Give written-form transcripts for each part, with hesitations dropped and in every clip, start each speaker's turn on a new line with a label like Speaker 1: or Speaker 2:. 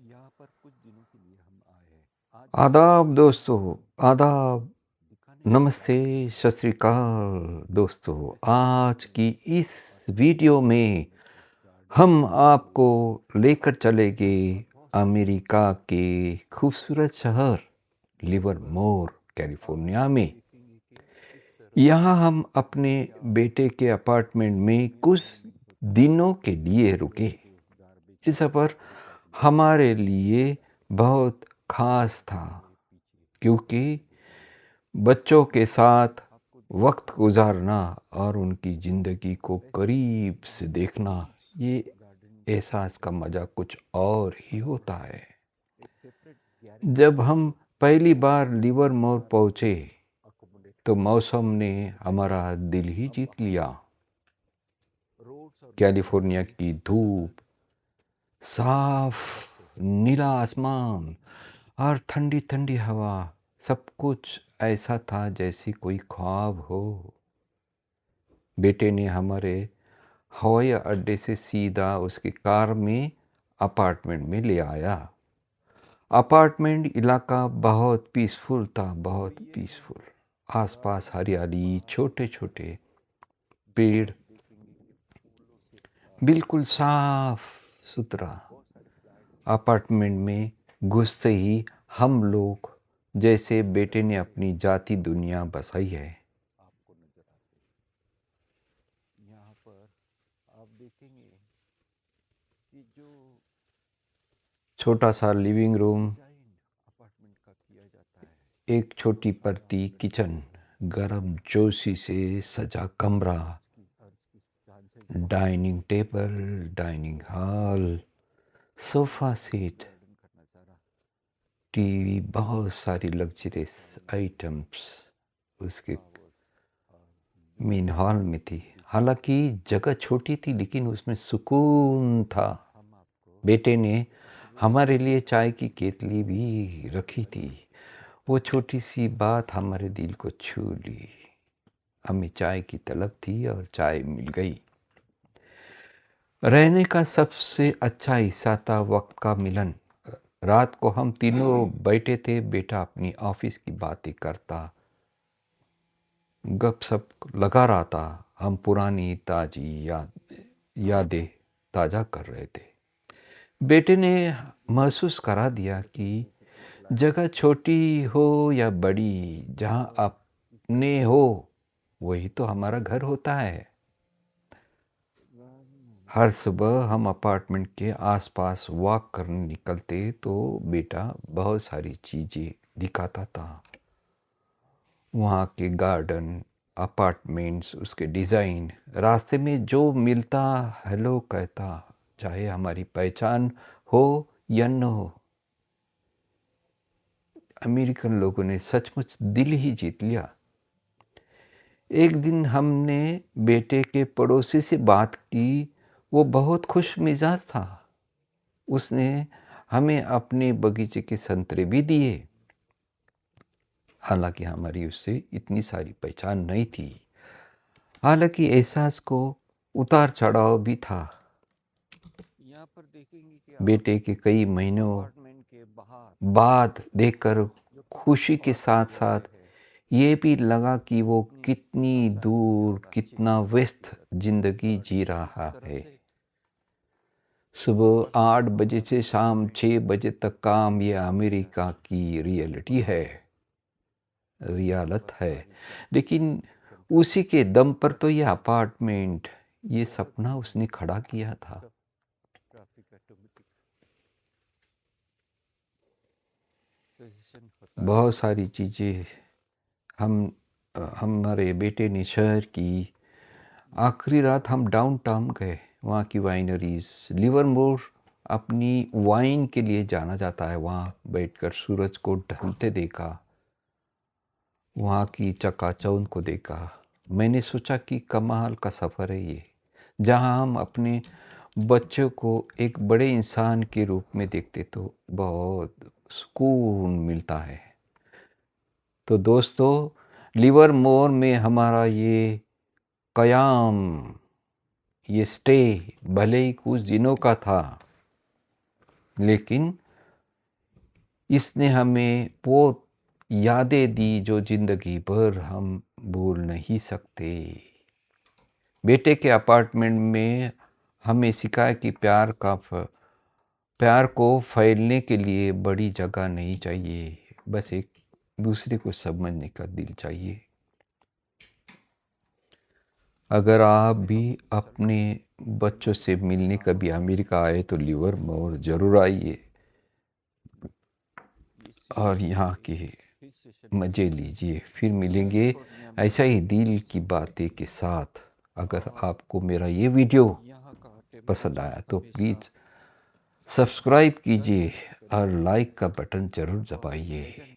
Speaker 1: यहाँ पर कुछ दिनों के लिए हम आए हैं। आज
Speaker 2: आदाब दोस्तों, आदाब,
Speaker 1: दिखाने का
Speaker 2: नमस्ते,
Speaker 1: इरादा है
Speaker 2: सत श्री अकाल दोस्तों।
Speaker 1: जैसे कि
Speaker 2: आज
Speaker 1: आपने
Speaker 2: की इस
Speaker 1: पाकिस्तान
Speaker 2: वीडियो
Speaker 1: के
Speaker 2: में
Speaker 1: गार्डन
Speaker 2: हम
Speaker 1: को
Speaker 2: आपको लेकर चलेंगे
Speaker 1: और बहुत सारी
Speaker 2: अमेरिका के खूबसूरत शहर
Speaker 1: यहाँ पर
Speaker 2: लिवरमोर,
Speaker 1: आप
Speaker 2: कैलिफोर्निया में।
Speaker 1: देखेंगे कि किस तरह
Speaker 2: यहाँ हम अपने
Speaker 1: क्या
Speaker 2: बेटे के अपार्टमेंट में कुछ
Speaker 1: मिसमैनेज होता है
Speaker 2: दिनों के लिए
Speaker 1: लोग
Speaker 2: रुके।
Speaker 1: जो गार्बेज
Speaker 2: ये
Speaker 1: को
Speaker 2: सफ़र
Speaker 1: रिसाइकलिंग करते
Speaker 2: हमारे
Speaker 1: हैं
Speaker 2: लिए बहुत खास था,
Speaker 1: हमारे पीछे
Speaker 2: क्योंकि
Speaker 1: यहाँ
Speaker 2: बच्चों
Speaker 1: पर
Speaker 2: के साथ
Speaker 1: आपको दिख
Speaker 2: वक्त
Speaker 1: रहा होगा
Speaker 2: गुजारना और उनकी ज़िंदगी को
Speaker 1: ऐसे
Speaker 2: करीब से
Speaker 1: बहुत
Speaker 2: देखना,
Speaker 1: ट्रीज
Speaker 2: ये
Speaker 1: गार्डन
Speaker 2: एहसास का
Speaker 1: के
Speaker 2: मज़ा कुछ और ही होता
Speaker 1: बगल
Speaker 2: है।
Speaker 1: में एक सेपरेट गैरेज
Speaker 2: जब
Speaker 1: है
Speaker 2: हम पहली बार
Speaker 1: जहाँ पर
Speaker 2: लिवरमोर
Speaker 1: कार
Speaker 2: पहुँचे
Speaker 1: अकोमोडेट
Speaker 2: तो
Speaker 1: करते हैं।
Speaker 2: मौसम ने हमारा दिल ही
Speaker 1: अब
Speaker 2: जीत
Speaker 1: वहाँ
Speaker 2: लिया।
Speaker 1: पर रोड्स और बिल्डिंग्स
Speaker 2: कैलिफोर्निया
Speaker 1: के
Speaker 2: की
Speaker 1: शहर
Speaker 2: धूप, साफ
Speaker 1: बसे हैं
Speaker 2: नीला आसमान और ठंडी ठंडी हवा, सब कुछ ऐसा था जैसे कोई ख्वाब हो। बेटे ने हमारे हवाई अड्डे से सीधा उसकी कार में अपार्टमेंट में ले आया। अपार्टमेंट इलाका बहुत पीसफुल था,
Speaker 1: तो
Speaker 2: बहुत
Speaker 1: ये है
Speaker 2: पीसफुल।
Speaker 1: पूरा
Speaker 2: आसपास हरियाली,
Speaker 1: पहाड़
Speaker 2: छोटे छोटे
Speaker 1: जहाँ
Speaker 2: पेड़,
Speaker 1: आप देखेंगे कि फूलों से
Speaker 2: बिल्कुल साफ सुथरा।
Speaker 1: बहुत सारे प्लांट्स हैं
Speaker 2: अपार्टमेंट में घुसते ही हम लोग जैसे
Speaker 1: इस
Speaker 2: बेटे
Speaker 1: तरह
Speaker 2: ने
Speaker 1: से
Speaker 2: अपनी जाती दुनिया बसाई है।
Speaker 1: आपको नजर आते हैं। यहाँ पर आप देखेंगे कि जो
Speaker 2: छोटा सा लिविंग रूम,
Speaker 1: डिजाइन अपार्टमेंट का किया जाता है
Speaker 2: एक छोटी
Speaker 1: बहुत सारा
Speaker 2: परती किचन,
Speaker 1: लकड़ी
Speaker 2: गरम जोशी से सजा कमरा,
Speaker 1: अर्ज की चांसेस बहुत कम
Speaker 2: डाइनिंग
Speaker 1: है
Speaker 2: टेबल, डाइनिंग
Speaker 1: तो
Speaker 2: हॉल, सोफ़ा सेट,
Speaker 1: गार्डन का नज़ारा
Speaker 2: टीवी, बहुत सारी लग्जरियस आइटम्स उसके
Speaker 1: फ्लावर्स और ब्यूटी
Speaker 2: मेन हॉल में थी।
Speaker 1: दिखते हैं।
Speaker 2: हालांकि जगह छोटी थी लेकिन उसमें सुकून था।
Speaker 1: हम आपको
Speaker 2: बेटे ने
Speaker 1: रोड
Speaker 2: हमारे लिए
Speaker 1: के
Speaker 2: चाय की केतली भी रखी
Speaker 1: अंदर
Speaker 2: थी। वो छोटी सी बात हमारे दिल को छू ली। हमें चाय की तलब थी और चाय मिल गई। रहने का सबसे अच्छा हिस्सा था वक्त का मिलन। रात को हम तीनों बैठे थे, बेटा अपनी ऑफिस की बातें करता, गपशप लगा रहा था, हम पुरानी ताजी यादें ताज़ा कर रहे थे। बेटे ने महसूस करा दिया कि
Speaker 1: छोटे छोटे प्लांट्स
Speaker 2: जगह छोटी हो या बड़ी, जहाँ
Speaker 1: और इसके
Speaker 2: अपने हो वही तो हमारा घर होता है। हर सुबह हम अपार्टमेंट के आसपास वॉक करने निकलते तो बेटा बहुत सारी चीज़ें दिखाता था। वहाँ के गार्डन, अपार्टमेंट्स, उसके डिज़ाइन, रास्ते में जो मिलता हेलो कहता, चाहे हमारी पहचान हो या न हो। अमेरिकन लोगों ने सचमुच दिल ही जीत लिया। एक दिन हमने बेटे के पड़ोसी से बात की। वो बहुत खुश मिजाज था। उसने हमें अपने बगीचे के संतरे भी दिए। हालांकि हमारी उससे इतनी सारी पहचान नहीं थी। हालांकि एहसास को उतार चढ़ाव भी था।
Speaker 1: यहाँ पर देखेंगे कि आप
Speaker 2: बेटे के कई महीनों
Speaker 1: अपार्टमेंट के बाहर
Speaker 2: बाद देखकर
Speaker 1: जो
Speaker 2: खुशी के
Speaker 1: फुटपाथ
Speaker 2: साथ
Speaker 1: एरिया
Speaker 2: साथ
Speaker 1: जो है
Speaker 2: ये भी लगा कि वो
Speaker 1: कितनी
Speaker 2: कितनी
Speaker 1: आसानी से
Speaker 2: दूर,
Speaker 1: और अच्छे
Speaker 2: कितना
Speaker 1: से
Speaker 2: व्यस्त
Speaker 1: किया जाता है
Speaker 2: जिंदगी जी
Speaker 1: गार्डन इस
Speaker 2: रहा
Speaker 1: तरह
Speaker 2: है।
Speaker 1: से
Speaker 2: सुबह
Speaker 1: अपार्टमेंट
Speaker 2: 8
Speaker 1: के
Speaker 2: बजे
Speaker 1: बाहर
Speaker 2: से शाम
Speaker 1: अपार्टमेंट
Speaker 2: 6
Speaker 1: के
Speaker 2: बजे तक काम, ये
Speaker 1: एरिया
Speaker 2: अमेरिका की रियलिटी है,
Speaker 1: यहाँ
Speaker 2: रियालत
Speaker 1: पर
Speaker 2: है।
Speaker 1: सारी ट्रैफिक
Speaker 2: लेकिन
Speaker 1: कंट्रोल
Speaker 2: उसी के दम पर तो ये
Speaker 1: ऑटोमेटिक
Speaker 2: अपार्टमेंट, ये
Speaker 1: बहुत
Speaker 2: सपना
Speaker 1: ही
Speaker 2: उसने खड़ा किया था।
Speaker 1: सब ट्रैफिक ऑटोमेटिक सजेशन होता है।
Speaker 2: बहुत सारी चीज़ें हम हमारे बेटे ने शेयर की। आखिरी रात हम डाउनटाउन गए, वहाँ की वाइनरीज। लिवरमोर अपनी वाइन के लिए जाना जाता है। वहाँ बैठकर सूरज को ढलते देखा, वहाँ की चकाचौंध को देखा। मैंने सोचा कि कमाल का सफ़र है ये, जहाँ हम अपने बच्चों को एक बड़े इंसान के रूप में देखते तो बहुत सुकून मिलता है। तो दोस्तों, लिवरमोर में हमारा ये क़याम, ये स्टे भले ही कुछ दिनों का था, लेकिन इसने हमें वो यादें दी जो ज़िंदगी भर हम भूल नहीं सकते। बेटे के अपार्टमेंट में हमें सिखाया कि प्यार को फैलने के लिए बड़ी जगह नहीं चाहिए, बस एक दूसरे को समझने का दिल चाहिए। अगर आप भी अपने बच्चों से मिलने कभी अमेरिका आए तो लिवरमोर ज़रूर आइए और यहाँ के मज़े लीजिए। फिर मिलेंगे ऐसा ही दिल की बातें के साथ। अगर आपको मेरा ये वीडियो पसंद आया तो प्लीज़ सब्सक्राइब कीजिए और लाइक का बटन ज़रूर दबाइए।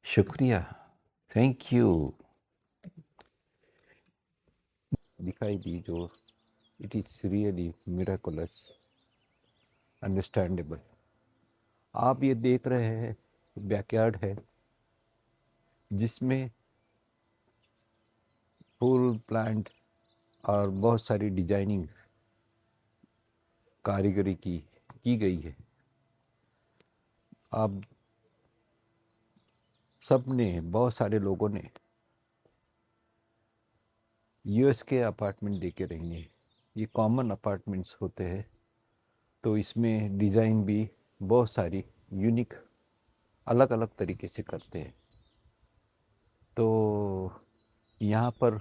Speaker 2: शुक्रिया, थैंक यू। दिखाई दी जो it is really miraculous, understandable. आप ये देख रहे हैं बैकयार्ड है जिसमें फुल प्लांट और बहुत सारी डिजाइनिंग कारीगरी की गई है। आप सब ने, बहुत सारे लोगों ने यूएस के अपार्टमेंट देखे रहेंगे। ये कॉमन अपार्टमेंट्स होते हैं, तो इसमें डिज़ाइन भी बहुत सारी यूनिक अलग अलग तरीके से करते हैं। तो यहाँ पर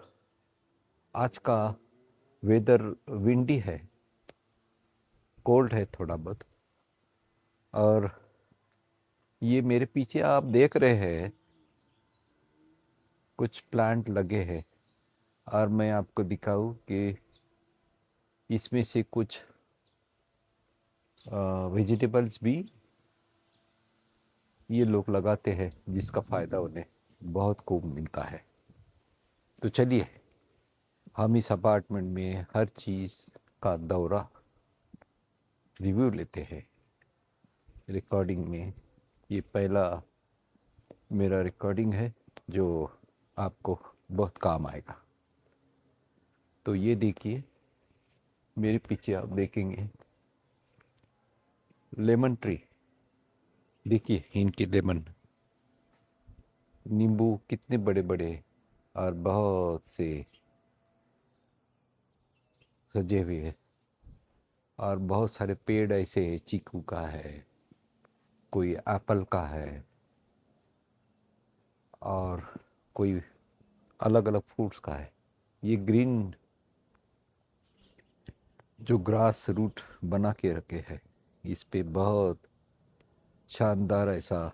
Speaker 2: आज का वेदर विंडी है, कोल्ड है थोड़ा बहुत। और ये मेरे पीछे आप देख रहे हैं कुछ प्लांट लगे हैं, और मैं आपको दिखाऊं कि इसमें से कुछ वेजिटेबल्स भी ये लोग लगाते हैं जिसका फ़ायदा उन्हें बहुत खूब मिलता है। तो चलिए हम इस अपार्टमेंट में हर चीज़ का दौरा रिव्यू लेते हैं रिकॉर्डिंग में। ये पहला मेरा रिकॉर्डिंग है जो आपको बहुत काम आएगा। तो ये देखिए, मेरे पीछे आप देखेंगे लेमन ट्री। देखिए इनके लेमन, नींबू कितने बड़े बड़े और बहुत से सजे हुए हैं। और बहुत सारे पेड़ ऐसे हैं, चीकू का है, कोई एप्पल का है, और कोई अलग अलग फ्रूट्स का है। ये ग्रीन जो ग्रास रूट बना के रखे हैं, इस पे बहुत शानदार ऐसा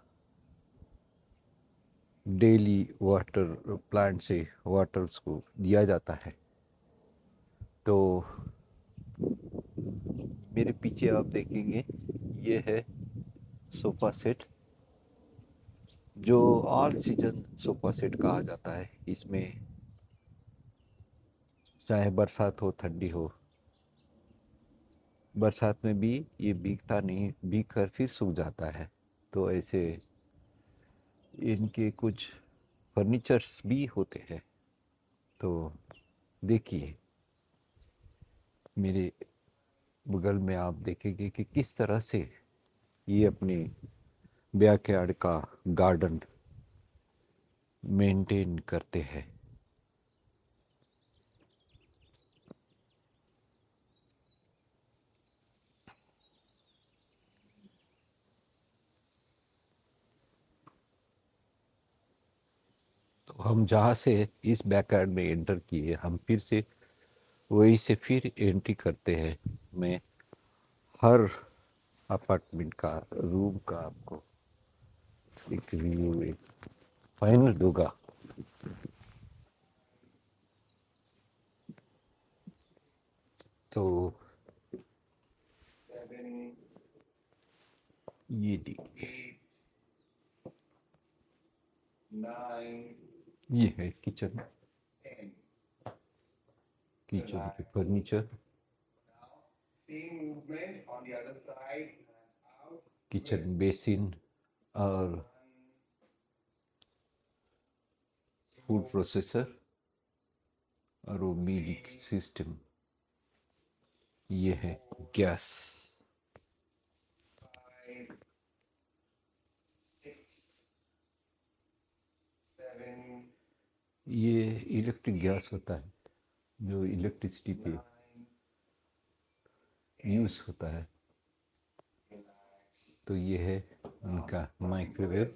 Speaker 2: डेली वाटर प्लांट से वाटर्स को दिया जाता है। तो मेरे पीछे आप देखेंगे ये है सोफा सेट, जो ऑल सीजन सोफा सेट कहा जाता है। इसमें चाहे बरसात हो ठंडी हो, बरसात में भी ये भीगता नहीं, भीग कर फिर सूख जाता है। तो ऐसे इनके कुछ फर्नीचर्स भी होते हैं। तो देखिए मेरे बगल में आप देखेंगे कि किस तरह से ये अपने बैकयार्ड का गार्डन मेंटेन करते हैं। तो हम जहाँ से इस बैकयार्ड में एंटर किए, हम फिर से वहीं से फिर एंट्री करते हैं। मैं हर अपार्टमेंट का रूम का आपको एक व्यू, एक फाइनल दूंगा। तो ये देखिए, ये है किचन, किचन के फर्नीचर, किचन बेसिन और फूड प्रोसेसर और वो म्यूजिक सिस्टम। ये है गैस। ये इलेक्ट्रिक गैस होता है जो इलेक्ट्रिसिटी पे यूज़ होता है। तो ये है उनका माइक्रोवेव,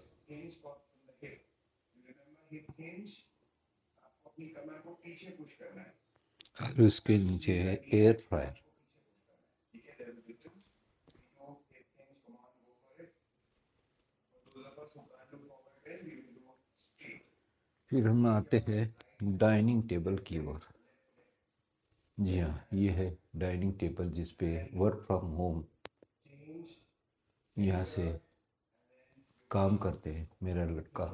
Speaker 2: और उसके नीचे है एयर फ्रायर। फिर हम आते हैं डाइनिंग टेबल की ओर। जी हाँ, ये है डाइनिंग टेबल जिस पे वर्क फ्रॉम होम यहाँ से काम करते हैं। मेरा लड़का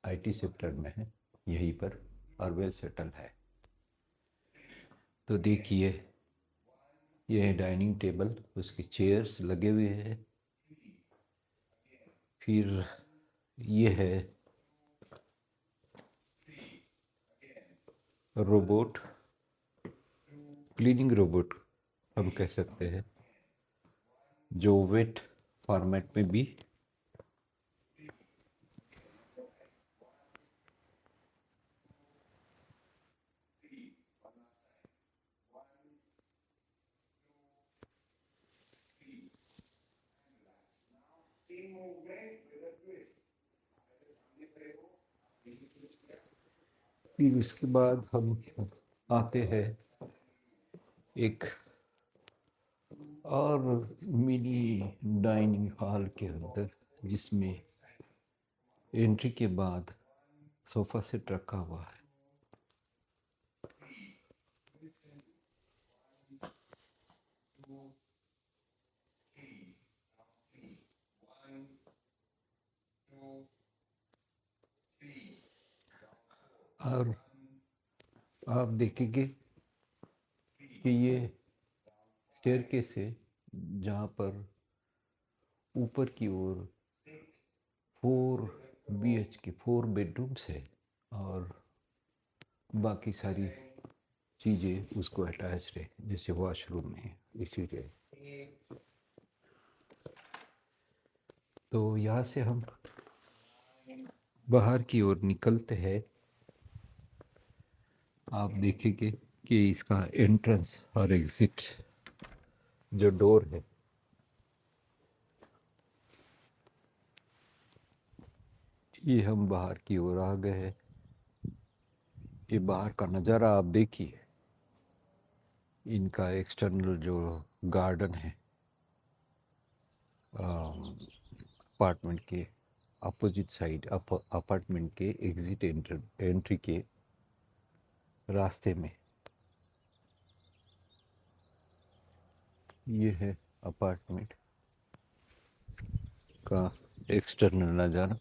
Speaker 2: आईटी सेक्टर में है, यहीं पर और वेल सेटल है। तो देखिए, ये है डाइनिंग टेबल, उसके चेयर्स लगे हुए हैं। फिर ये है रोबोट, क्लीनिंग रोबोट हम कह सकते हैं, जो वेट फॉर्मेट में भी फिर उसके बाद हम आते हैं एक और मिनी डाइनिंग हॉल के अंदर, जिसमें एंट्री के बाद सोफ़ा सेट रखा हुआ है। और आप देखेंगे कि ये स्टेयरकेस है जहाँ पर ऊपर की ओर 4 बेडरूम्स है और बाकी सारी चीज़ें उसको अटैच्ड है, जैसे वॉशरूम है इसीलिए। तो यहाँ से हम बाहर की ओर निकलते हैं। आप देखेंगे कि इसका एंट्रेंस और एग्ज़िट जो डोर है, ये हम बाहर की ओर आ गए हैं। ये बाहर का नज़ारा आप देखिए। इनका एक्सटर्नल जो गार्डन है अपार्टमेंट के अपोजिट साइड, अपार्टमेंट के एग्ज़िट एंट्री के रास्ते में, ये है अपार्टमेंट का एक्सटर्नल नज़ारा।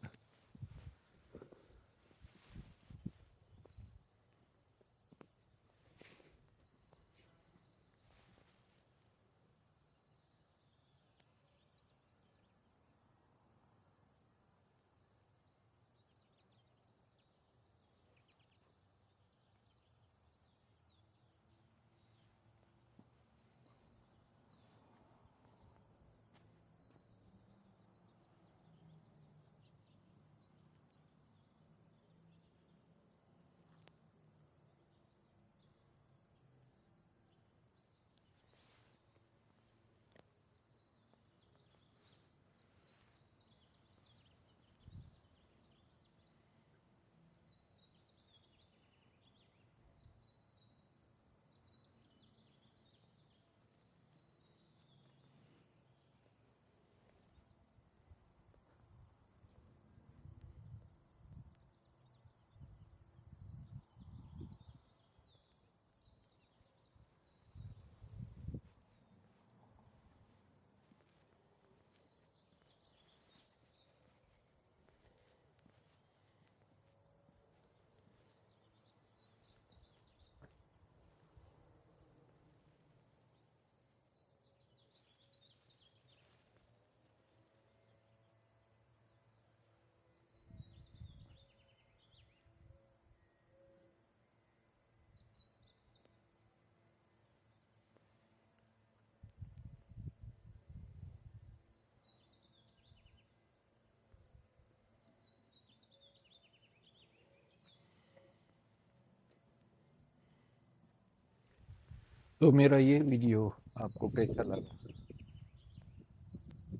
Speaker 2: तो मेरा ये वीडियो आपको कैसा लगा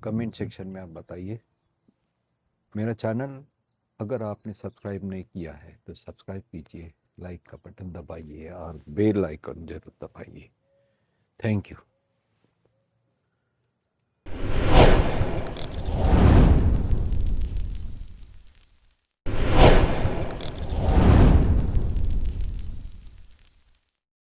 Speaker 2: कमेंट सेक्शन में आप बताइए। मेरा चैनल अगर आपने सब्सक्राइब नहीं किया है तो सब्सक्राइब कीजिए, लाइक का बटन दबाइए और बेल आइकन जरूर दबाइए। Thank you.